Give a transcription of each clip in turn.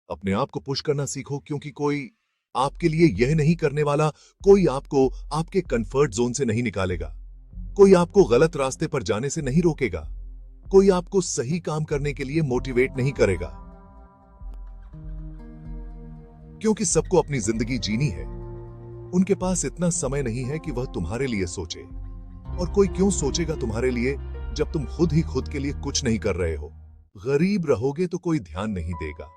अपने आप को पुश करना सीखो, क्योंकि कोई आपके लिए यह नहीं करने वाला। कोई आपको आपके कंफर्ट जोन से नहीं निकालेगा। कोई आपको गलत रास्ते पर जाने से नहीं रोकेगा। कोई आपको सही काम करने के लिए मोटिवेट नहीं करेगा, क्योंकि सबको अपनी जिंदगी जीनी है। उनके पास इतना समय नहीं है कि वह तुम्हारे लिए सोचे। और कोई क्यों सोचेगा तुम्हारे लिए जब तुम खुद ही खुद के लिए कुछ नहीं कर रहे हो। गरीब रहोगे तो कोई ध्यान नहीं देगा।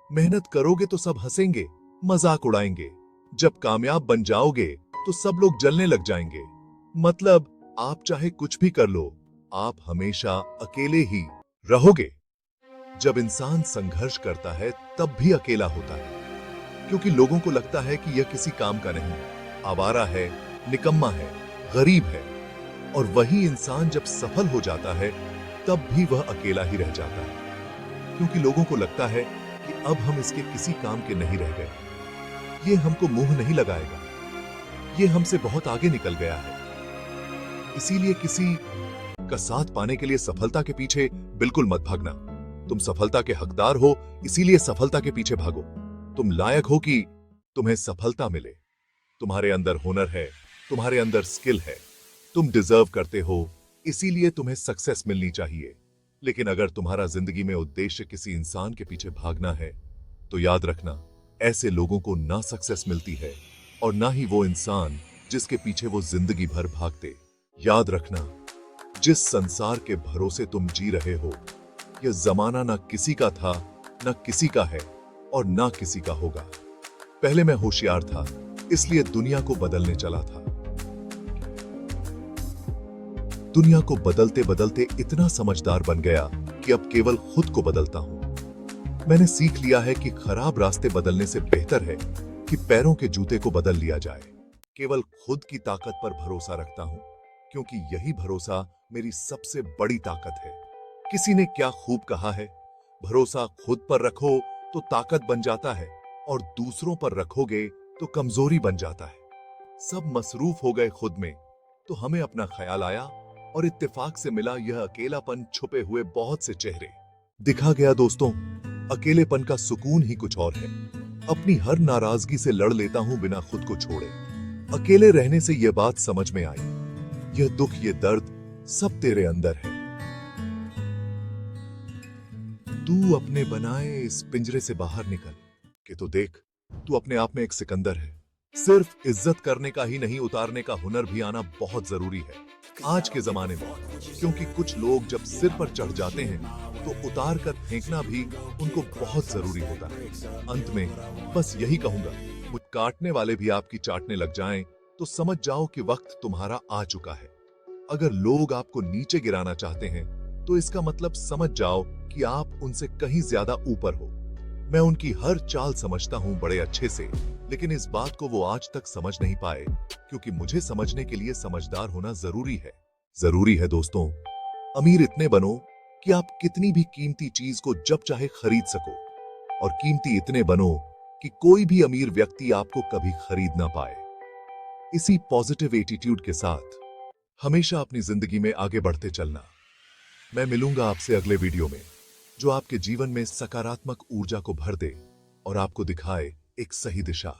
मेहनत करोगे तो सब हंसेंगे, मजाक उड़ाएंगे। जब कामयाब बन जाओगे तो सब लोग जलने लग जाएंगे। मतलब आप चाहे कुछ भी कर लो, आप हमेशा अकेले ही रहोगे। जब इंसान संघर्ष करता है तब भी अकेला होता है, क्योंकि लोगों को लगता है कि यह किसी काम का नहीं, आवारा है, निकम्मा है, गरीब है। और वही इंसान जब सफल हो जाता है तब भी वह अकेला ही रह जाता है, क्योंकि लोगों को लगता है कि अब हम इसके किसी काम के नहीं रह गए। ये हमको मुंह नहीं लगाएगा, ये हमसे बहुत आगे निकल गया है। इसीलिए किसी का साथ पाने के लिए सफलता के पीछे बिल्कुल मत भागना। तुम सफलता के हकदार हो, इसीलिए सफलता के पीछे भागो। तुम लायक हो कि तुम्हें सफलता मिले। तुम्हारे अंदर हुनर है, तुम्हारे अंदर स्किल है, तुम डिजर्व करते हो, इसीलिए तुम्हें सक्सेस मिलनी चाहिए। लेकिन अगर तुम्हारा जिंदगी में उद्देश्य किसी इंसान के पीछे भागना है, तो याद रखना, ऐसे लोगों को ना सक्सेस मिलती है और ना ही वो इंसान जिसके पीछे वो जिंदगी भर भागते। याद रखना, जिस संसार के भरोसे तुम जी रहे हो, यह जमाना ना किसी का था, ना किसी का है और ना किसी का होगा। पहले मैं होशियार था, इसलिए दुनिया को बदलने चला था। दुनिया को बदलते बदलते इतना समझदार बन गया कि अब केवल खुद को बदलता हूं। मैंने सीख लिया है कि खराब रास्ते बदलने से बेहतर है कि पैरों के जूते को बदल लिया जाए। केवल खुद की ताकत पर भरोसा रखता हूं, क्योंकि यही भरोसा मेरी सबसे बड़ी ताकत है। किसी ने क्या खूब कहा है, भरोसा खुद पर रखो तो ताकत बन जाता है, और दूसरों पर रखोगे तो कमजोरी बन जाता है। सब मसरूफ हो गए खुद में, तो हमें अपना ख्याल आया और इत्तेफाक से मिला यह अकेलापन, छुपे हुए बहुत से चेहरे दिखा गया। दोस्तों, अकेलेपन का सुकून ही कुछ और है। अपनी हर नाराजगी से लड़ लेता हूं बिना खुद को छोड़े। अकेले रहने से यह बात समझ में आई, यह दुख, यह दर्द सब तेरे अंदर है। तू अपने बनाए इस पिंजरे से बाहर निकल के तो देख, तू अपने आप में एक सिकंदर है। सिर्फ इज्जत करने का ही नहीं, उतारने का हुनर भी आना बहुत जरूरी है आज के जमाने में, क्योंकि कुछ लोग जब सिर पर चढ़ जाते हैं तो उतार कर फेंकना भी उनको बहुत जरूरी होता है। अंत में बस यही कहूंगा, मुझ काटने वाले भी आपकी चाटने लग जाएं तो समझ जाओ कि वक्त तुम्हारा आ चुका है। अगर लोग आपको नीचे गिराना चाहते हैं तो इसका मतलब समझ जाओ कि आप उनसे कहीं ज्यादा ऊपर हो। मैं उनकी हर चाल समझता हूं बड़े अच्छे से, लेकिन इस बात को वो आज तक समझ नहीं पाए, क्योंकि मुझे समझने के लिए समझदार होना जरूरी है। जरूरी है दोस्तों, अमीर इतने बनो कि आप कितनी भी कीमती चीज को जब चाहे खरीद सको, और कीमती इतने बनो कि कोई भी अमीर व्यक्ति आपको कभी खरीद ना पाए। इसी पॉजिटिव एटीट्यूड के साथ हमेशा अपनी जिंदगी में आगे बढ़ते चलना। मैं मिलूंगा आपसे अगले वीडियो में, जो आपके जीवन में सकारात्मक ऊर्जा को भर दे और आपको दिखाए एक सही दिशा।